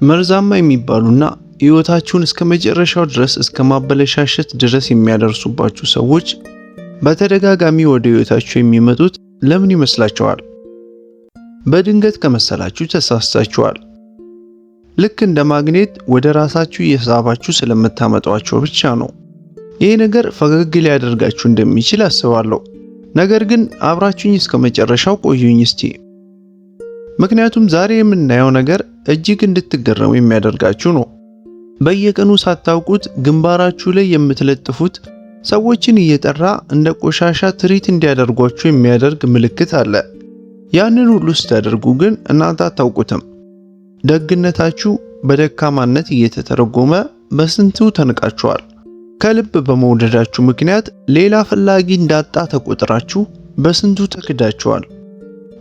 መርዛማ የሚባሉና ሕይወታችሁን እስከ መጨረሻው ድረስ እስከ ማበለሻሸት ድረስ የሚያደርሱባችሁ ሰዎች በተደጋጋሚ ወደ ሕይወታችሁ የሚመጡት ለምን ይመስላችኋል? በድንገት ከመሰላችሁ ተሳስታችኋል። ልክ እንደ ማግኔት ወደ ራሳችሁ እየሳባችሁ ስለምታመጧቸው ብቻ ነው። ይህ ነገር ፈገግ ሊያደርጋችሁ እንደሚችል አስባለሁ። ነገር ግን አብራችሁኝ እስከ መጨረሻው ቆዩኝ እስቲ። ምክንያቱም ዛሬ የምናየው ነገር እጅግ እንድትገረሙ የሚያደርጋችሁ ነው። በየቀኑ ሳታውቁት ግንባራችሁ ላይ የምትለጥፉት ሰዎችን እየጠራ እንደ ቆሻሻ ትሪት እንዲያደርጓችሁ የሚያደርግ ምልክት አለ። ያንን ሁሉ ስታደርጉ ግን እናንተ አታውቁትም። ደግነታችሁ በደካማነት እየተተረጎመ በስንቱ ተንቃችኋል። ከልብ በመውደዳችሁ ምክንያት ሌላ ፈላጊ እንዳጣ ተቆጥራችሁ በስንቱ ተክዳችኋል።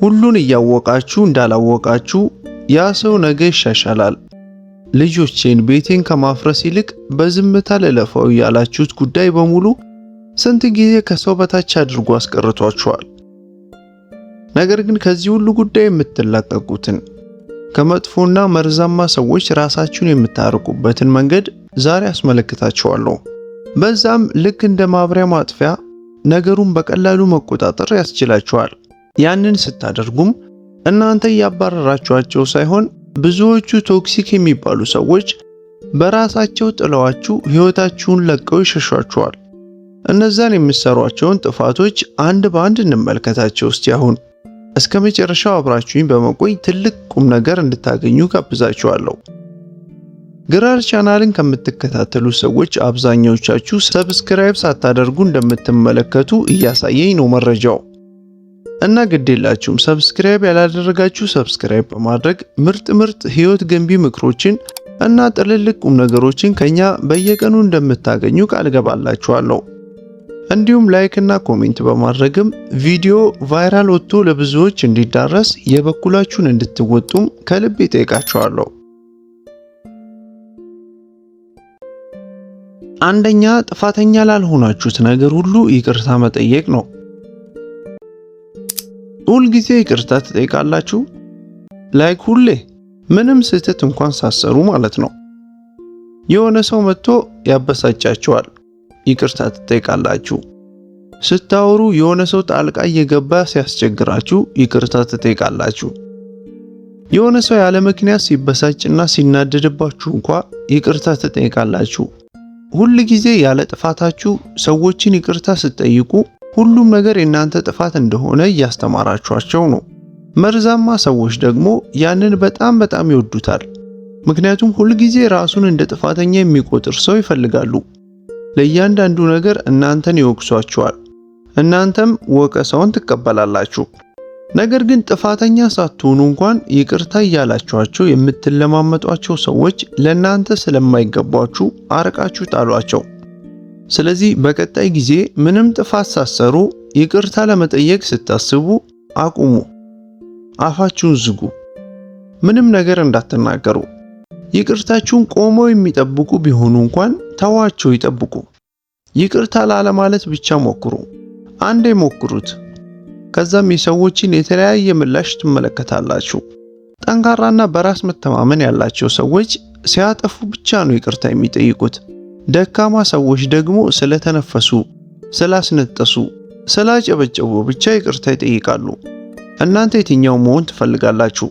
ሁሉን እያወቃችሁ እንዳላወቃችሁ ያ ሰው ነገ ይሻሻላል፣ ልጆቼን ቤቴን ከማፍረስ ይልቅ በዝምታ ልለፈው ያላችሁት ጉዳይ በሙሉ ስንት ጊዜ ከሰው በታች አድርጎ አስቀርቷችኋል። ነገር ግን ከዚህ ሁሉ ጉዳይ የምትላቀቁትን ከመጥፎና መርዛማ ሰዎች ራሳችሁን የምታርቁበትን መንገድ ዛሬ አስመለክታችኋለሁ። በዛም ልክ እንደ ማብሪያ ማጥፊያ ነገሩን በቀላሉ መቆጣጠር ያስችላችኋል። ያንን ስታደርጉም እናንተ እያባረራችኋቸው ሳይሆን ብዙዎቹ ቶክሲክ የሚባሉ ሰዎች በራሳቸው ጥለዋችሁ ሕይወታችሁን ለቀው ይሸሿችኋል። እነዛን የምትሰሯቸውን ጥፋቶች አንድ በአንድ እንመልከታቸው እስቲ። አሁን እስከ መጨረሻው አብራችሁኝ በመቆይ ትልቅ ቁም ነገር እንድታገኙ ጋብዛችኋለሁ። ግራር ቻናልን ከምትከታተሉ ሰዎች አብዛኛዎቻችሁ ሰብስክራይብ ሳታደርጉ እንደምትመለከቱ እያሳየኝ ነው መረጃው። እና ግዴላችሁም ሰብስክራይብ ያላደረጋችሁ ሰብስክራይብ በማድረግ ምርጥ ሕይወት ገንቢ ምክሮችን እና ጥልልቅ ቁም ነገሮችን ከኛ በየቀኑ እንደምታገኙ ቃል ገባላችኋለሁ። እንዲሁም ላይክ እና ኮሜንት በማድረግም ቪዲዮ ቫይራል ወጥቶ ለብዙዎች እንዲዳረስ የበኩላችሁን እንድትወጡም ከልብ እጠይቃችኋለሁ። አንደኛ፣ ጥፋተኛ ላልሆናችሁት ነገር ሁሉ ይቅርታ መጠየቅ ነው። ሁል ጊዜ ይቅርታ ትጠይቃላችሁ? ላይክ ሁሌ ምንም ስህተት እንኳን ሳሰሩ ማለት ነው። የሆነ ሰው መጥቶ ያበሳጫችኋል፣ ይቅርታ ትጠይቃላችሁ። ስታወሩ የሆነ ሰው ጣልቃ እየገባ ሲያስቸግራችሁ ይቅርታ ትጠይቃላችሁ። የሆነ ሰው ያለ ምክንያት ሲበሳጭና ሲናደድባችሁ እንኳን ይቅርታ ትጠይቃላችሁ። ሁል ጊዜ ያለ ጥፋታችሁ ሰዎችን ይቅርታ ስትጠይቁ ሁሉም ነገር የእናንተ ጥፋት እንደሆነ እያስተማራችኋቸው ነው። መርዛማ ሰዎች ደግሞ ያንን በጣም ይወዱታል። ምክንያቱም ሁል ጊዜ ራሱን እንደ ጥፋተኛ የሚቆጥር ሰው ይፈልጋሉ። ለእያንዳንዱ ነገር እናንተን ይወቅሷችኋል፣ እናንተም ወቀሳውን ትቀበላላችሁ። ነገር ግን ጥፋተኛ ሳትሆኑ እንኳን ይቅርታ እያላችኋቸው የምትለማመጧቸው ሰዎች ለእናንተ ስለማይገባችሁ አርቃችሁ ጣሏቸው። ስለዚህ በቀጣይ ጊዜ ምንም ጥፋት ሳትሰሩ ይቅርታ ለመጠየቅ ስታስቡ አቁሙ። አፋችሁን ዝጉ። ምንም ነገር እንዳትናገሩ። ይቅርታችሁን ቆመው የሚጠብቁ ቢሆኑ እንኳን ተዋቸው ይጠብቁ። ይቅርታ ላለማለት ብቻ ሞክሩ። አንዴ ሞክሩት። ከዛም የሰዎችን የተለያየ ምላሽ ትመለከታላችሁ። ጠንካራና በራስ መተማመን ያላቸው ሰዎች ሲያጠፉ ብቻ ነው ይቅርታ የሚጠይቁት። ደካማ ሰዎች ደግሞ ስለተነፈሱ፣ ስላስነጠሱ፣ ስላጨበጨቡ ብቻ ይቅርታ ይጠይቃሉ። እናንተ የትኛው መሆን ትፈልጋላችሁ?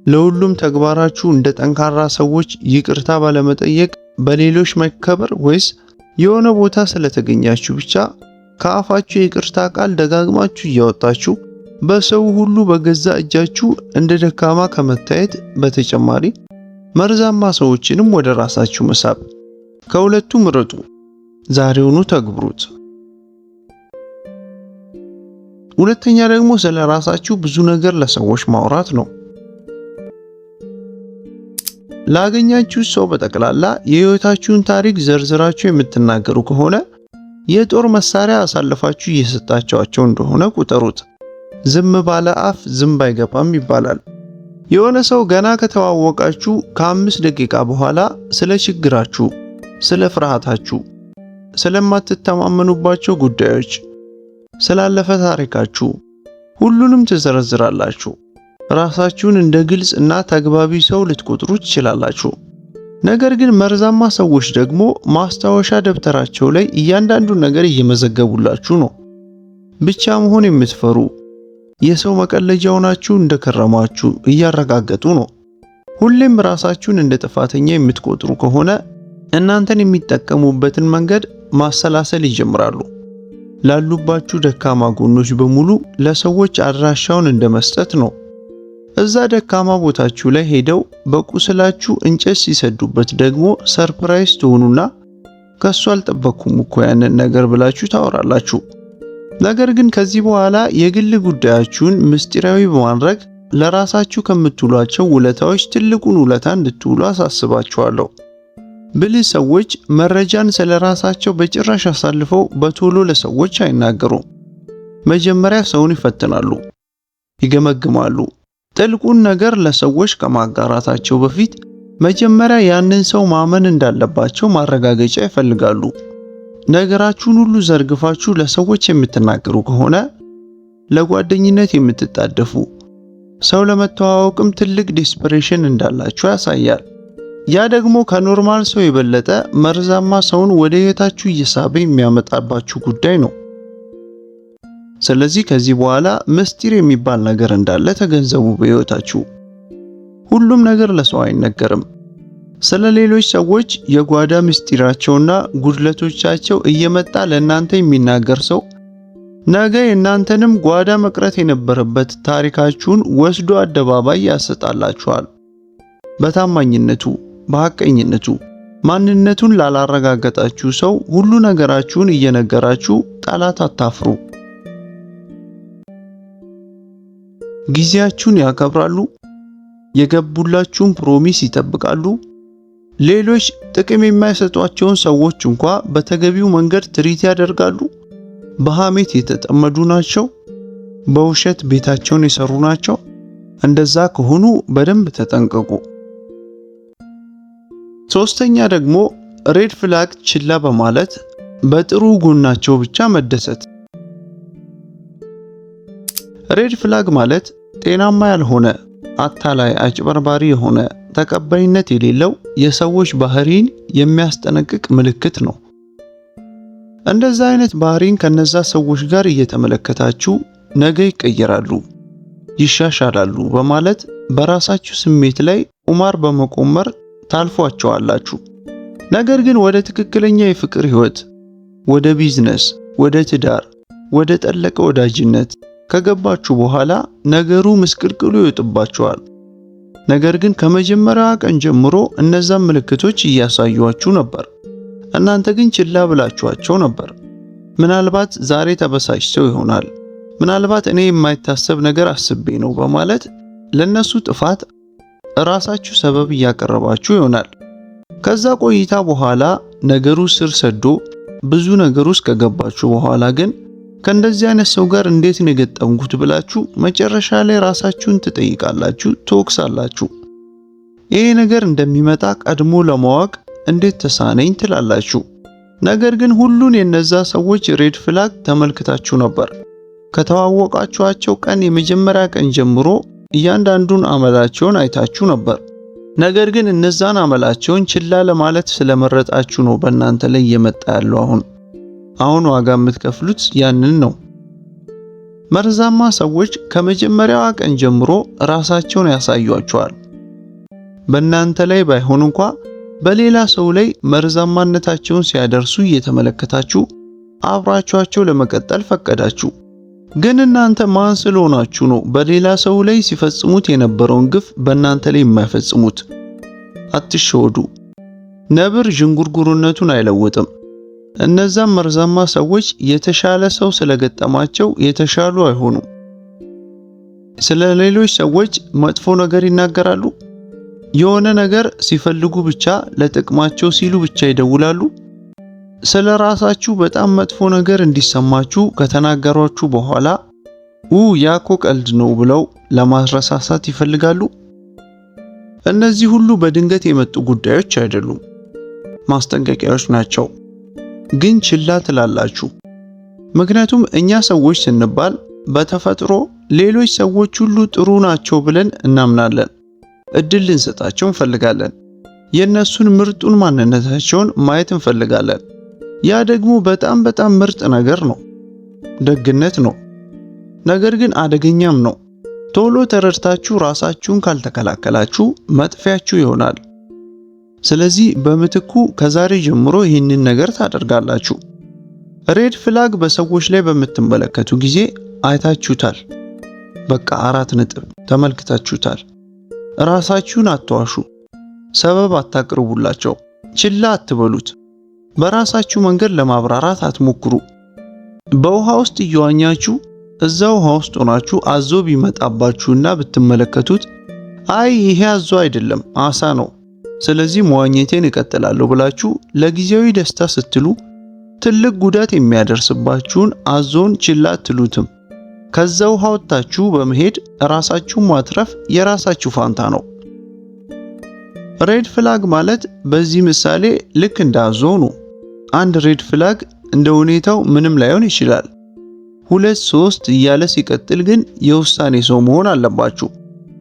ለሁሉም ተግባራችሁ እንደ ጠንካራ ሰዎች ይቅርታ ባለመጠየቅ በሌሎች መከበር፣ ወይስ የሆነ ቦታ ስለተገኛችሁ ብቻ ከአፋችሁ የይቅርታ ቃል ደጋግማችሁ እያወጣችሁ በሰው ሁሉ በገዛ እጃችሁ እንደ ደካማ ከመታየት በተጨማሪ መርዛማ ሰዎችንም ወደ ራሳችሁ መሳብ? ከሁለቱ ምረጡ። ዛሬውኑ ተግብሩት። ሁለተኛ ደግሞ ስለ ራሳችሁ ብዙ ነገር ለሰዎች ማውራት ነው። ላገኛችሁ ሰው በጠቅላላ የህይወታችሁን ታሪክ ዘርዝራችሁ የምትናገሩ ከሆነ የጦር መሳሪያ አሳልፋችሁ እየሰጣችኋቸው እንደሆነ ቁጠሩት። ዝም ባለ አፍ ዝንብ አይገባም ይባላል። የሆነ ሰው ገና ከተዋወቃችሁ ከ5 ደቂቃ በኋላ ስለ ችግራችሁ፣ ስለ ፍርሃታችሁ፣ ስለማትተማመኑባቸው ጉዳዮች፣ ስላለፈ ታሪካችሁ ሁሉንም ትዘረዝራላችሁ። ራሳችሁን እንደ ግልጽ እና ተግባቢ ሰው ልትቆጥሩ ትችላላችሁ። ነገር ግን መርዛማ ሰዎች ደግሞ ማስታወሻ ደብተራቸው ላይ እያንዳንዱን ነገር እየመዘገቡላችሁ ነው። ብቻ መሆን የምትፈሩ የሰው መቀለጃ ሆናችሁ እንደከረማችሁ እያረጋገጡ ነው። ሁሌም ራሳችሁን እንደ ጥፋተኛ የምትቆጥሩ ከሆነ እናንተን የሚጠቀሙበትን መንገድ ማሰላሰል ይጀምራሉ። ላሉባችሁ ደካማ ጎኖች በሙሉ ለሰዎች አድራሻውን እንደመስጠት ነው። እዛ ደካማ ቦታችሁ ላይ ሄደው በቁስላችሁ እንጨት ሲሰዱበት ደግሞ ሰርፕራይዝ ትሆኑና ከሱ አልጠበቅኩም እኮ ያንን ነገር ብላችሁ ታወራላችሁ። ነገር ግን ከዚህ በኋላ የግል ጉዳያችሁን ምስጢራዊ በማድረግ ለራሳችሁ ከምትውሏቸው ውለታዎች ትልቁን ውለታ እንድትውሉ አሳስባችኋለሁ። ብልህ ሰዎች መረጃን ስለራሳቸው በጭራሽ አሳልፈው በቶሎ ለሰዎች አይናገሩም። መጀመሪያ ሰውን ይፈትናሉ፣ ይገመግማሉ። ጥልቁን ነገር ለሰዎች ከማጋራታቸው በፊት መጀመሪያ ያንን ሰው ማመን እንዳለባቸው ማረጋገጫ ይፈልጋሉ። ነገራችሁን ሁሉ ዘርግፋችሁ ለሰዎች የምትናገሩ ከሆነ ለጓደኝነት የምትጣደፉ ሰው ለመተዋወቅም ትልቅ ዲስፕሬሽን እንዳላችሁ ያሳያል። ያ ደግሞ ከኖርማል ሰው የበለጠ መርዛማ ሰውን ወደ ህይወታችሁ እየሳበ የሚያመጣባችሁ ጉዳይ ነው። ስለዚህ ከዚህ በኋላ ምስጢር የሚባል ነገር እንዳለ ተገንዘቡ በህይወታችሁ። ሁሉም ነገር ለሰው አይነገርም። ስለ ሌሎች ሰዎች የጓዳ ምስጢራቸውና ጉድለቶቻቸው እየመጣ ለእናንተ የሚናገር ሰው ነገ የእናንተንም ጓዳ መቅረት የነበረበት ታሪካችሁን ወስዶ አደባባይ ያሰጣላችኋል። በታማኝነቱ፣ በሐቀኝነቱ ማንነቱን ላላረጋገጣችሁ ሰው ሁሉ ነገራችሁን እየነገራችሁ ጠላት አታፍሩ። ጊዜያችሁን ያከብራሉ። የገቡላችሁን ፕሮሚስ ይጠብቃሉ። ሌሎች ጥቅም የማይሰጧቸውን ሰዎች እንኳ በተገቢው መንገድ ትሪት ያደርጋሉ። በሐሜት የተጠመዱ ናቸው። በውሸት ቤታቸውን የሰሩ ናቸው። እንደዛ ከሆኑ በደንብ ተጠንቀቁ። ሶስተኛ ደግሞ ሬድ ፍላግ ችላ በማለት በጥሩ ጎናቸው ብቻ መደሰት። ሬድ ፍላግ ማለት ጤናማ ያልሆነ አታላይ፣ አጭበርባሪ የሆነ ተቀባይነት የሌለው የሰዎች ባህሪን የሚያስጠነቅቅ ምልክት ነው። እንደዛ አይነት ባህሪን ከነዛ ሰዎች ጋር እየተመለከታችሁ ነገ ይቀየራሉ፣ ይሻሻላሉ በማለት በራሳችሁ ስሜት ላይ ቁማር በመቆመር ታልፏቸዋላችሁ። ነገር ግን ወደ ትክክለኛ የፍቅር ህይወት፣ ወደ ቢዝነስ፣ ወደ ትዳር፣ ወደ ጠለቀ ወዳጅነት ከገባችሁ በኋላ ነገሩ ምስቅልቅሉ ይወጥባችኋል። ነገር ግን ከመጀመሪያዋ ቀን ጀምሮ እነዛን ምልክቶች እያሳዩአችሁ ነበር። እናንተ ግን ችላ ብላችኋቸው ነበር። ምናልባት ዛሬ ተበሳጭተው ይሆናል። ምናልባት እኔ የማይታሰብ ነገር አስቤ ነው በማለት ለነሱ ጥፋት ራሳችሁ ሰበብ እያቀረባችሁ ይሆናል። ከዛ ቆይታ በኋላ ነገሩ ስር ሰዶ ብዙ ነገር ውስጥ ከገባችሁ በኋላ ግን ከእንደዚህ አይነት ሰው ጋር እንዴት ነው የገጠምኩት ብላችሁ መጨረሻ ላይ ራሳችሁን ትጠይቃላችሁ፣ ትወቅሳላችሁ። ይሄ ነገር እንደሚመጣ ቀድሞ ለማወቅ እንዴት ተሳነኝ ትላላችሁ። ነገር ግን ሁሉን የነዛ ሰዎች ሬድ ፍላግ ተመልክታችሁ ነበር። ከተዋወቃችኋቸው ቀን የመጀመሪያ ቀን ጀምሮ እያንዳንዱን አመላቸውን አይታችሁ ነበር። ነገር ግን እነዛን አመላቸውን ችላ ለማለት ስለመረጣችሁ ነው በእናንተ ላይ እየመጣ ያለው አሁን ዋጋ የምትከፍሉት ያንን ነው። መርዛማ ሰዎች ከመጀመሪያዋ ቀን ጀምሮ ራሳቸውን ያሳዩአችኋል። በእናንተ ላይ ባይሆን እንኳ በሌላ ሰው ላይ መርዛማነታቸውን ሲያደርሱ እየተመለከታችሁ አብራችኋቸው ለመቀጠል ፈቀዳችሁ። ግን እናንተ ማን ስለሆናችሁ ነው በሌላ ሰው ላይ ሲፈጽሙት የነበረውን ግፍ በእናንተ ላይ የማይፈጽሙት? አትሸወዱ። ነብር ዥንጉርጉርነቱን አይለውጥም። እነዛም መርዛማ ሰዎች የተሻለ ሰው ስለገጠማቸው የተሻሉ አይሆኑም። ስለ ሌሎች ሰዎች መጥፎ ነገር ይናገራሉ። የሆነ ነገር ሲፈልጉ ብቻ ለጥቅማቸው ሲሉ ብቻ ይደውላሉ። ስለ ራሳችሁ በጣም መጥፎ ነገር እንዲሰማችሁ ከተናገሯችሁ በኋላ ያኮ ቀልድ ነው ብለው ለማስረሳሳት ይፈልጋሉ። እነዚህ ሁሉ በድንገት የመጡ ጉዳዮች አይደሉም፣ ማስጠንቀቂያዎች ናቸው። ግን ችላ ትላላችሁ። ምክንያቱም እኛ ሰዎች ስንባል በተፈጥሮ ሌሎች ሰዎች ሁሉ ጥሩ ናቸው ብለን እናምናለን። እድል ልንሰጣቸው እንፈልጋለን። የእነሱን ምርጡን ማንነታቸውን ማየት እንፈልጋለን። ያ ደግሞ በጣም ምርጥ ነገር ነው፣ ደግነት ነው። ነገር ግን አደገኛም ነው። ቶሎ ተረድታችሁ ራሳችሁን ካልተከላከላችሁ መጥፊያችሁ ይሆናል። ስለዚህ በምትኩ ከዛሬ ጀምሮ ይህንን ነገር ታደርጋላችሁ። ሬድ ፍላግ በሰዎች ላይ በምትመለከቱ ጊዜ አይታችሁታል። በቃ 4 ነጥብ ተመልክታችሁታል። ራሳችሁን አትዋሹ። ሰበብ አታቅርቡላቸው። ችላ አትበሉት። በራሳችሁ መንገድ ለማብራራት አትሞክሩ። በውሃ ውስጥ እየዋኛችሁ እዛ ውሃ ውስጥ ሆናችሁ አዞ ቢመጣባችሁና ብትመለከቱት አይ ይሄ አዞ አይደለም አሳ ነው፣ ስለዚህ መዋኘቴን እቀጥላለሁ ብላችሁ ለጊዜያዊ ደስታ ስትሉ ትልቅ ጉዳት የሚያደርስባችሁን አዞን ችላ አትሉትም። ከዛ ውሃ ወጥታችሁ በመሄድ ራሳችሁን ማትረፍ የራሳችሁ ፋንታ ነው። ሬድ ፍላግ ማለት በዚህ ምሳሌ ልክ እንደ አዞ ነው። አንድ ሬድ ፍላግ እንደ ሁኔታው ምንም ላይሆን ይችላል። 2 3 እያለ ሲቀጥል ግን የውሳኔ ሰው መሆን አለባችሁ።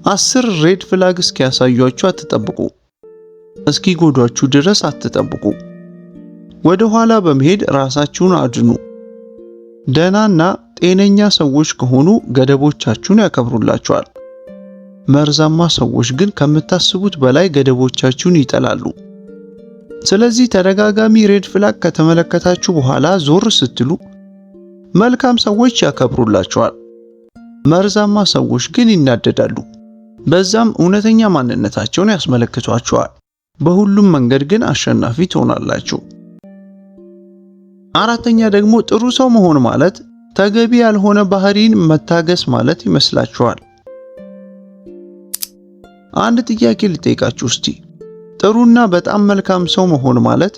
10 ሬድ ፍላግ እስኪያሳዩአችሁ አትጠብቁ። እስኪጎዷችሁ ድረስ አትጠብቁ። ወደ ኋላ በመሄድ ራሳችሁን አድኑ። ደህናና ጤነኛ ሰዎች ከሆኑ ገደቦቻችሁን ያከብሩላችኋል። መርዛማ ሰዎች ግን ከምታስቡት በላይ ገደቦቻችሁን ይጠላሉ። ስለዚህ ተደጋጋሚ ሬድ ፍላግ ከተመለከታችሁ በኋላ ዞር ስትሉ መልካም ሰዎች ያከብሩላችኋል። መርዛማ ሰዎች ግን ይናደዳሉ። በዛም እውነተኛ ማንነታቸውን ያስመለክቷችኋል። በሁሉም መንገድ ግን አሸናፊ ትሆናላችሁ። አራተኛ ደግሞ ጥሩ ሰው መሆን ማለት ተገቢ ያልሆነ ባህሪን መታገስ ማለት ይመስላችኋል? አንድ ጥያቄ ልጠይቃችሁ እስቲ። ጥሩና በጣም መልካም ሰው መሆን ማለት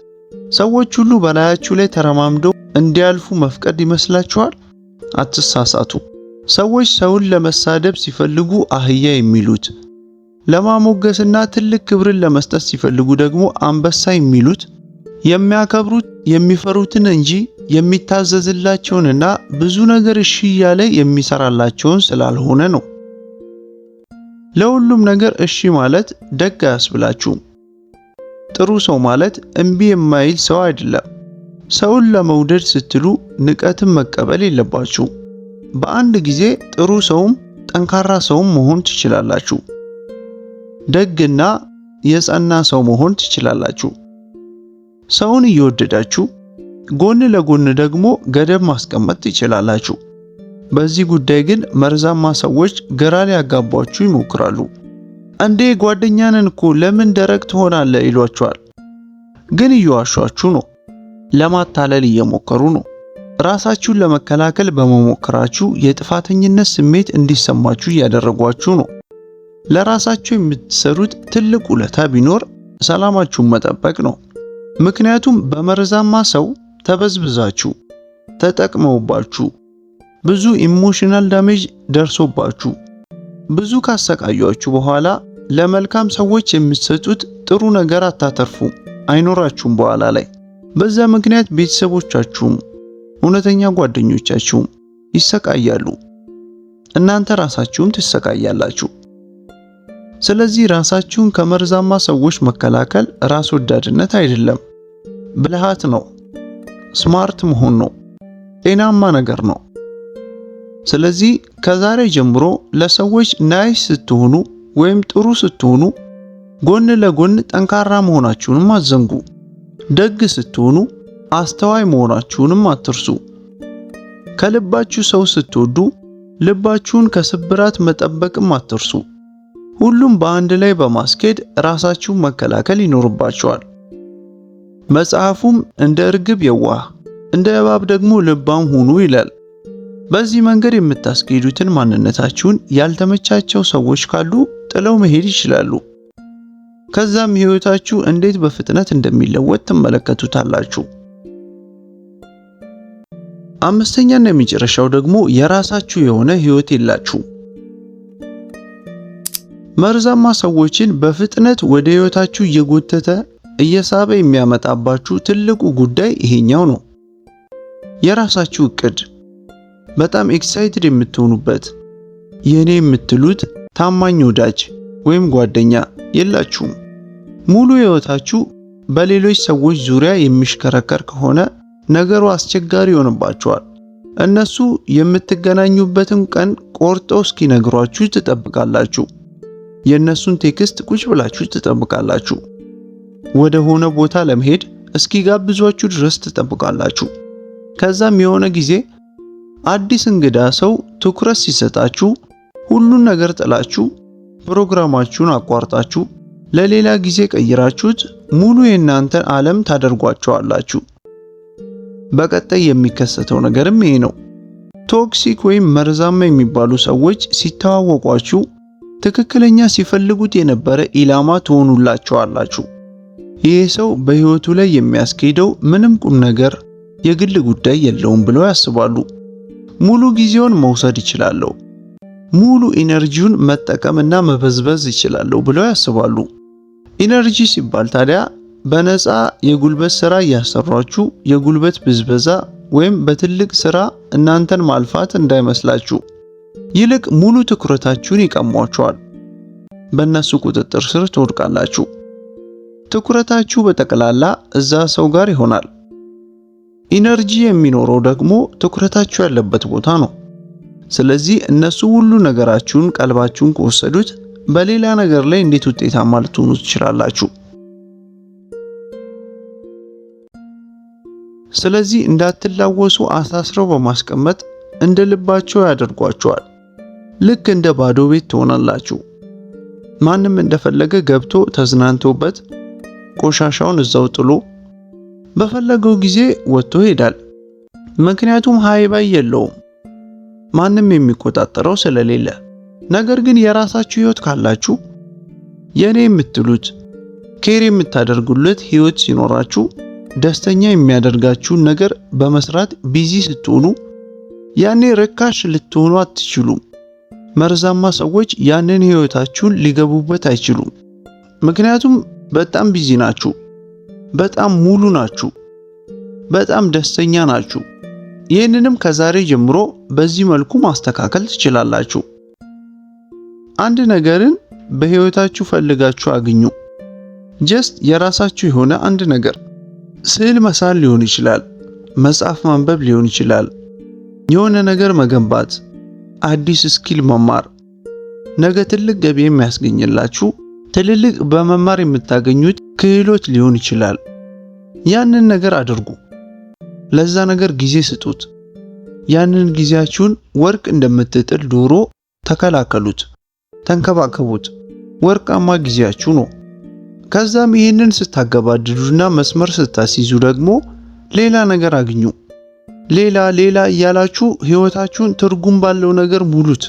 ሰዎች ሁሉ በላያችሁ ላይ ተረማምደው እንዲያልፉ መፍቀድ ይመስላችኋል? አትሳሳቱ። ሰዎች ሰውን ለመሳደብ ሲፈልጉ አህያ የሚሉት፣ ለማሞገስና ትልቅ ክብርን ለመስጠት ሲፈልጉ ደግሞ አንበሳ የሚሉት የሚያከብሩት የሚፈሩትን እንጂ የሚታዘዝላቸውንና ብዙ ነገር እሺ እያለ የሚሰራላቸውን ስላልሆነ ነው። ለሁሉም ነገር እሺ ማለት ደግ አያስብላችሁም። ጥሩ ሰው ማለት እምቢ የማይል ሰው አይደለም። ሰውን ለመውደድ ስትሉ ንቀትን መቀበል የለባችሁ። በአንድ ጊዜ ጥሩ ሰውም ጠንካራ ሰውም መሆን ትችላላችሁ። ደግና የጸና ሰው መሆን ትችላላችሁ። ሰውን እየወደዳችሁ ጎን ለጎን ደግሞ ገደብ ማስቀመጥ ትችላላችሁ። በዚህ ጉዳይ ግን መርዛማ ሰዎች ግራ ሊያጋቧችሁ ይሞክራሉ። እንዴ ጓደኛንን እኮ ለምን ደረቅ ትሆናለህ ይሏችኋል። ግን እየዋሿችሁ ነው። ለማታለል እየሞከሩ ነው። ራሳችሁን ለመከላከል በመሞከራችሁ የጥፋተኝነት ስሜት እንዲሰማችሁ እያደረጓችሁ ነው። ለራሳችሁ የምትሰሩት ትልቅ ውለታ ቢኖር ሰላማችሁን መጠበቅ ነው። ምክንያቱም በመርዛማ ሰው ተበዝብዛችሁ፣ ተጠቅመውባችሁ፣ ብዙ ኢሞሽናል ዳሜጅ ደርሶባችሁ፣ ብዙ ካሰቃያችሁ በኋላ ለመልካም ሰዎች የምትሰጡት ጥሩ ነገር አታተርፉም፣ አይኖራችሁም በኋላ ላይ። በዛ ምክንያት ቤተሰቦቻችሁም እውነተኛ ጓደኞቻችሁም ይሰቃያሉ፣ እናንተ ራሳችሁም ትሰቃያላችሁ። ስለዚህ ራሳችሁን ከመርዛማ ሰዎች መከላከል ራስ ወዳድነት አይደለም፣ ብልሃት ነው፣ ስማርት መሆን ነው፣ ጤናማ ነገር ነው። ስለዚህ ከዛሬ ጀምሮ ለሰዎች ናይስ ስትሆኑ ወይም ጥሩ ስትሆኑ ጎን ለጎን ጠንካራ መሆናችሁንም አትዘንጉ። ደግ ስትሆኑ አስተዋይ መሆናችሁንም አትርሱ። ከልባችሁ ሰው ስትወዱ ልባችሁን ከስብራት መጠበቅም አትርሱ። ሁሉም በአንድ ላይ በማስኬድ ራሳችሁን መከላከል ይኖርባችኋል። መጽሐፉም እንደ እርግብ የዋህ እንደ እባብ ደግሞ ልባም ሁኑ ይላል። በዚህ መንገድ የምታስኬዱትን ማንነታችሁን ያልተመቻቸው ሰዎች ካሉ ጥለው መሄድ ይችላሉ። ከዛም ሕይወታችሁ እንዴት በፍጥነት እንደሚለወጥ ትመለከቱታላችሁ። አምስተኛና የመጨረሻው ደግሞ የራሳችሁ የሆነ ሕይወት የላችሁ። መርዛማ ሰዎችን በፍጥነት ወደ ሕይወታችሁ እየጎተተ እየሳበ የሚያመጣባችሁ ትልቁ ጉዳይ ይሄኛው ነው። የራሳችሁ እቅድ፣ በጣም ኤክሳይትድ የምትሆኑበት የኔ የምትሉት ታማኝ ወዳጅ ወይም ጓደኛ የላችሁም። ሙሉ ሕይወታችሁ በሌሎች ሰዎች ዙሪያ የሚሽከረከር ከሆነ ነገሩ አስቸጋሪ ይሆንባችኋል። እነሱ የምትገናኙበትን ቀን ቆርጠው እስኪነግሯችሁ ትጠብቃላችሁ። የእነሱን ቴክስት ቁጭ ብላችሁ ትጠብቃላችሁ። ወደ ሆነ ቦታ ለመሄድ እስኪጋብዟችሁ ድረስ ትጠብቃላችሁ። ከዛም የሆነ ጊዜ አዲስ እንግዳ ሰው ትኩረት ሲሰጣችሁ ሁሉን ነገር ጥላችሁ ፕሮግራማችሁን አቋርጣችሁ ለሌላ ጊዜ ቀይራችሁት ሙሉ የእናንተን ዓለም ታደርጓቸዋላችሁ። በቀጣይ የሚከሰተው ነገርም ይሄ ነው። ቶክሲክ ወይም መርዛማ የሚባሉ ሰዎች ሲተዋወቋችሁ ትክክለኛ ሲፈልጉት የነበረ ኢላማ ትሆኑላቸዋላችሁ። ይህ ሰው በህይወቱ ላይ የሚያስኬደው ምንም ቁም ነገር የግል ጉዳይ የለውም ብለው ያስባሉ። ሙሉ ጊዜውን መውሰድ ይችላል፣ ሙሉ ኢነርጂውን መጠቀምና መበዝበዝ ይችላል ብለው ያስባሉ። ኢነርጂ ሲባል ታዲያ በነፃ የጉልበት ሥራ እያሰሯችሁ የጉልበት ብዝበዛ ወይም በትልቅ ሥራ እናንተን ማልፋት እንዳይመስላችሁ። ይልቅ ሙሉ ትኩረታችሁን ይቀሟቸዋል። በእነሱ ቁጥጥር ስር ትወድቃላችሁ። ትኩረታችሁ በጠቅላላ እዛ ሰው ጋር ይሆናል። ኢነርጂ የሚኖረው ደግሞ ትኩረታችሁ ያለበት ቦታ ነው። ስለዚህ እነሱ ሁሉ ነገራችሁን፣ ቀልባችሁን ከወሰዱት በሌላ ነገር ላይ እንዴት ውጤታማ ልትሆኑ ትችላላችሁ? ስለዚህ እንዳትላወሱ አሳስረው በማስቀመጥ እንደ ልባቸው ያደርጓቸዋል። ልክ እንደ ባዶ ቤት ትሆናላችሁ። ማንም እንደፈለገ ገብቶ ተዝናንቶበት ቆሻሻውን እዛው ጥሎ በፈለገው ጊዜ ወጥቶ ይሄዳል። ምክንያቱም ሃይባይ የለውም፣ ማንም የሚቆጣጠረው ስለሌለ። ነገር ግን የራሳችሁ ህይወት ካላችሁ የኔ የምትሉት ኬር የምታደርጉለት ህይወት ሲኖራችሁ ደስተኛ የሚያደርጋችሁን ነገር በመስራት ቢዚ ስትሆኑ ያኔ ርካሽ ልትሆኑ አትችሉም። መርዛማ ሰዎች ያንን ህይወታችሁን ሊገቡበት አይችሉም። ምክንያቱም በጣም ቢዚ ናችሁ፣ በጣም ሙሉ ናችሁ፣ በጣም ደስተኛ ናችሁ። ይህንንም ከዛሬ ጀምሮ በዚህ መልኩ ማስተካከል ትችላላችሁ። አንድ ነገርን በህይወታችሁ ፈልጋችሁ አግኙ። ጀስት የራሳችሁ የሆነ አንድ ነገር፣ ስዕል መሳል ሊሆን ይችላል፣ መጽሐፍ ማንበብ ሊሆን ይችላል፣ የሆነ ነገር መገንባት፣ አዲስ ስኪል መማር፣ ነገ ትልቅ ገቢ የሚያስገኝላችሁ ትልልቅ በመማር የምታገኙት ክህሎት ሊሆን ይችላል። ያንን ነገር አድርጉ። ለዛ ነገር ጊዜ ስጡት። ያንን ጊዜያችሁን ወርቅ እንደምትጥል ዶሮ ተከላከሉት፣ ተንከባከቡት። ወርቃማ ጊዜያችሁ ነው። ከዛም ይህንን ስታገባድዱና መስመር ስታስይዙ ደግሞ ሌላ ነገር አግኙ። ሌላ እያላችሁ ህይወታችሁን ትርጉም ባለው ነገር ሙሉት።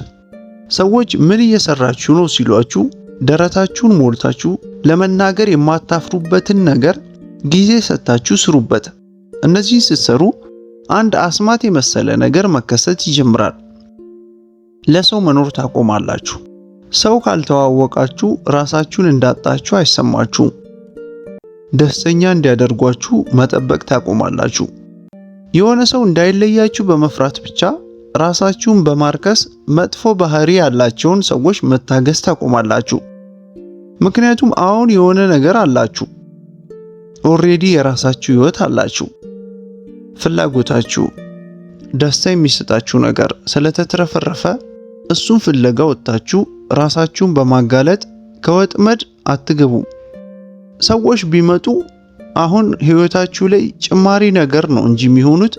ሰዎች ምን እየሰራችሁ ነው ሲሏችሁ ደረታችሁን ሞልታችሁ ለመናገር የማታፍሩበትን ነገር ጊዜ ሰጥታችሁ ስሩበት። እነዚህን ስትሰሩ አንድ አስማት የመሰለ ነገር መከሰት ይጀምራል። ለሰው መኖር ታቆማላችሁ። ሰው ካልተዋወቃችሁ ራሳችሁን እንዳጣችሁ አይሰማችሁም። ደስተኛ እንዲያደርጓችሁ መጠበቅ ታቆማላችሁ። የሆነ ሰው እንዳይለያችሁ በመፍራት ብቻ ራሳችሁን በማርከስ መጥፎ ባህሪ ያላቸውን ሰዎች መታገስ ታቆማላችሁ። ምክንያቱም አሁን የሆነ ነገር አላችሁ። ኦሬዲ የራሳችሁ ህይወት አላችሁ። ፍላጎታችሁ፣ ደስታ የሚሰጣችሁ ነገር ስለተትረፈረፈ እሱን ፍለጋ ወጣችሁ ራሳችሁን በማጋለጥ ከወጥመድ አትገቡም። ሰዎች ቢመጡ አሁን ህይወታችሁ ላይ ጭማሪ ነገር ነው እንጂ የሚሆኑት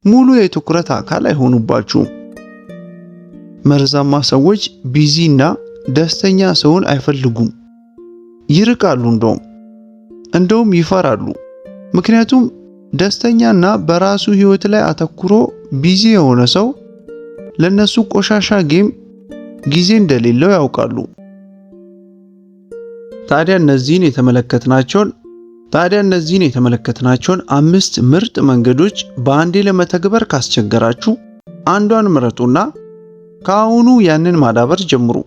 ሙሉ የትኩረት አካል አይሆኑባችሁም። መርዛማ ሰዎች ቢዚና ደስተኛ ሰውን አይፈልጉም፣ ይርቃሉ። እንደውም ይፈራሉ። ምክንያቱም ደስተኛና በራሱ ህይወት ላይ አተኩሮ ቢዚ የሆነ ሰው ለነሱ ቆሻሻ ጌም ጊዜ እንደሌለው ያውቃሉ። ታዲያ እነዚህን የተመለከትናቸውን 5 ምርጥ መንገዶች በአንዴ ለመተግበር ካስቸገራችሁ አንዷን ምረጡና ከአሁኑ ያንን ማዳበር ጀምሩ።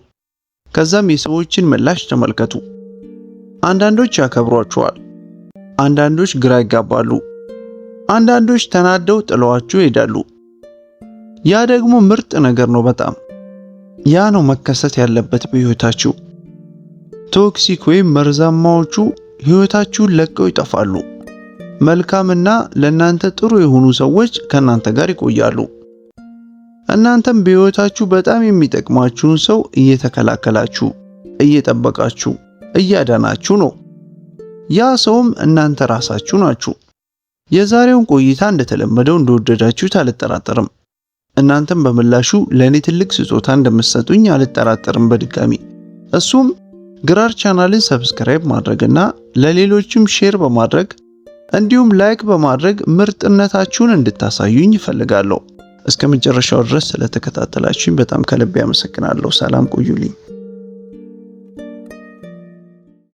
ከዛም የሰዎችን ምላሽ ተመልከቱ። አንዳንዶች ያከብሯችኋል፣ አንዳንዶች ግራ ይጋባሉ፣ አንዳንዶች ተናደው ጥለዋችሁ ይሄዳሉ። ያ ደግሞ ምርጥ ነገር ነው በጣም። ያ ነው መከሰት ያለበት በህይወታችሁ። ቶክሲክ ወይም መርዛማዎቹ ህይወታችሁን ለቀው ይጠፋሉ። መልካምና ለእናንተ ጥሩ የሆኑ ሰዎች ከእናንተ ጋር ይቆያሉ። እናንተም በህይወታችሁ በጣም የሚጠቅማችሁን ሰው እየተከላከላችሁ፣ እየጠበቃችሁ፣ እያዳናችሁ ነው። ያ ሰውም እናንተ ራሳችሁ ናችሁ። የዛሬውን ቆይታ እንደተለመደው እንደወደዳችሁት አልጠራጠርም። እናንተም በምላሹ ለኔ ትልቅ ስጦታ እንደምትሰጡኝ አልጠራጠርም በድጋሚ። እሱም ግራር ቻናልን ሰብስክራይብ ማድረግና ለሌሎችም ሼር በማድረግ እንዲሁም ላይክ በማድረግ ምርጥነታችሁን እንድታሳዩኝ እፈልጋለሁ። እስከ መጨረሻው ድረስ ስለተከታተላችሁኝ በጣም ከልቤ አመሰግናለሁ። ሰላም ቆዩልኝ።